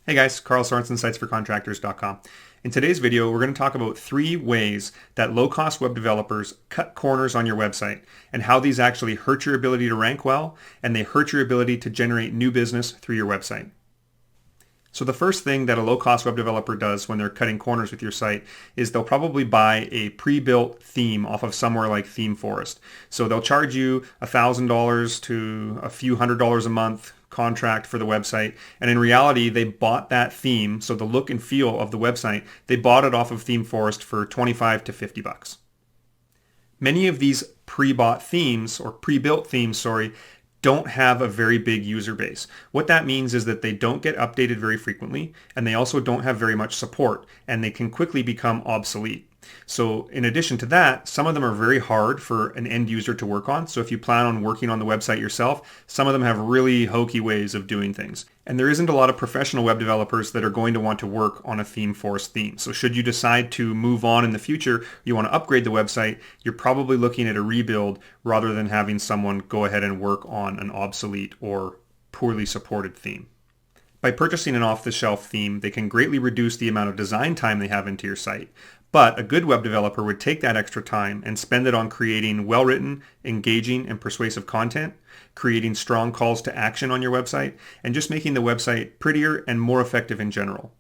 Hey guys, Carl Sorensen, sitesforcontractors.com. In today's video, we're going to talk about 3 ways that low-cost web developers cut corners on your website and how these actually hurt your ability to rank well and they hurt your ability to generate new business through your website. So the first thing that a low-cost web developer does when they're cutting corners with your site is they'll probably buy a pre-built theme off of somewhere like ThemeForest. So they'll charge you $1,000 to a few $100s a month contract for the website, and in reality they bought that theme, so the look and feel of the website, they bought it off of ThemeForest for 25 to 50 bucks. Many of these pre-bought themes, or pre-built themes, don't have a very big user base. What that means is that they don't get updated very frequently, and they also don't have very much support, and they can quickly become obsolete. So in addition to that, some of them are very hard for an end user to work on. So if you plan on working on the website yourself, some of them have really hokey ways of doing things. And there isn't a lot of professional web developers that are going to want to work on a ThemeForest theme. So should you decide to move on in the future, you want to upgrade the website, you're probably looking at a rebuild rather than having someone go ahead and work on an obsolete or poorly supported theme. By purchasing an off-the-shelf theme, they can greatly reduce the amount of design time they have into your site. But a good web developer would take that extra time and spend it on creating well-written, engaging, and persuasive content, creating strong calls to action on your website, and just making the website prettier and more effective in general.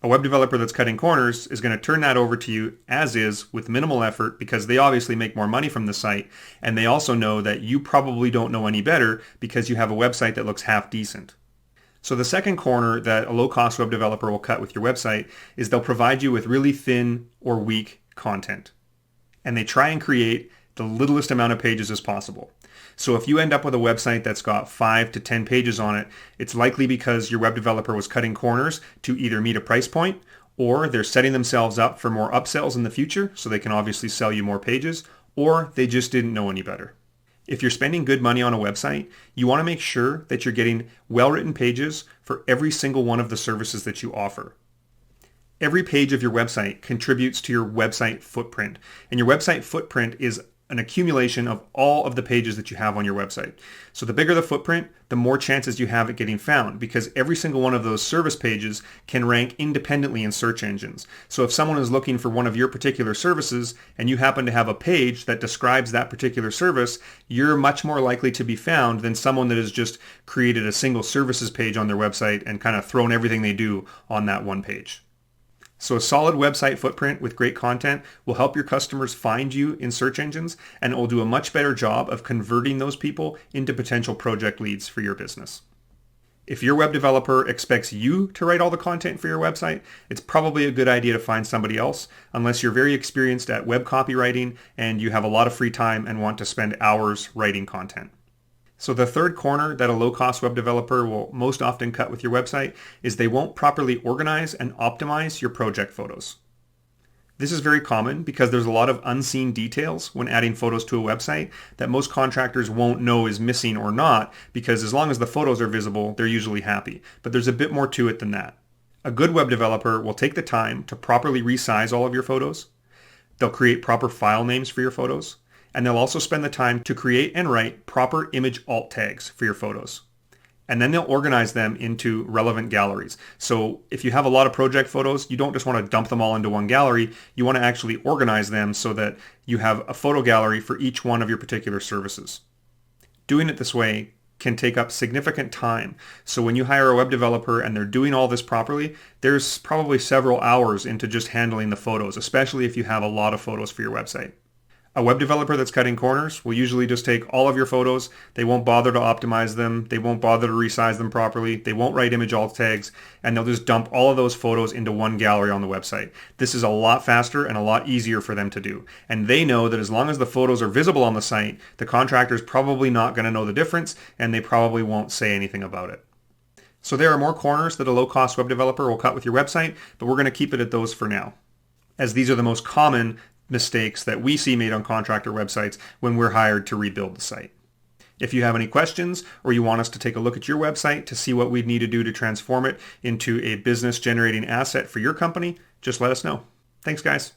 A web developer that's cutting corners is going to turn that over to you as is with minimal effort because they obviously make more money from the site, and they also know that you probably don't know any better because you have a website that looks half decent. So the second corner that a low-cost web developer will cut with your website is they'll provide you with really thin or weak content. And they try and create the littlest amount of pages as possible. So if you end up with a website that's got 5 to 10 pages on it, it's likely because your web developer was cutting corners to either meet a price point, or they're setting themselves up for more upsells in the future so they can obviously sell you more pages, or they just didn't know any better. If you're spending good money on a website, you want to make sure that you're getting well-written pages for every single one of the services that you offer. Every page of your website contributes to your website footprint, and your website footprint is an accumulation of all of the pages that you have on your website. So the bigger the footprint, the more chances you have at getting found because every single one of those service pages can rank independently in search engines. So if someone is looking for one of your particular services and you happen to have a page that describes that particular service, you're much more likely to be found than someone that has just created a single services page on their website and kind of thrown everything they do on that one page. So a solid website footprint with great content will help your customers find you in search engines, and it will do a much better job of converting those people into potential project leads for your business. If your web developer expects you to write all the content for your website, it's probably a good idea to find somebody else unless you're very experienced at web copywriting and you have a lot of free time and want to spend hours writing content. So the third corner that a low-cost web developer will most often cut with your website is they won't properly organize and optimize your project photos. This is very common because there's a lot of unseen details when adding photos to a website that most contractors won't know is missing or not, because as long as the photos are visible, they're usually happy. But there's a bit more to it than that. A good web developer will take the time to properly resize all of your photos. They'll create proper file names for your photos. And they'll also spend the time to create and write proper image alt tags for your photos. And then they'll organize them into relevant galleries. So if you have a lot of project photos, you don't just want to dump them all into one gallery. You want to actually organize them so that you have a photo gallery for each one of your particular services. Doing it this way can take up significant time. So when you hire a web developer and they're doing all this properly, there's probably several hours into just handling the photos, especially if you have a lot of photos for your website. A web developer that's cutting corners will usually just take all of your photos. They won't bother to optimize them. They won't bother to resize them properly. They won't write image alt tags, and they'll just dump all of those photos into one gallery on the website. This is a lot faster and a lot easier for them to do. And they know that as long as the photos are visible on the site, the contractor's probably not going to know the difference, and they probably won't say anything about it. So there are more corners that a low-cost web developer will cut with your website, but we're going to keep it at those for now, as these are the most common mistakes that we see made on contractor websites when we're hired to rebuild the site. If you have any questions or you want us to take a look at your website to see what we'd need to do to transform it into a business generating asset for your company, just let us know. Thanks, guys.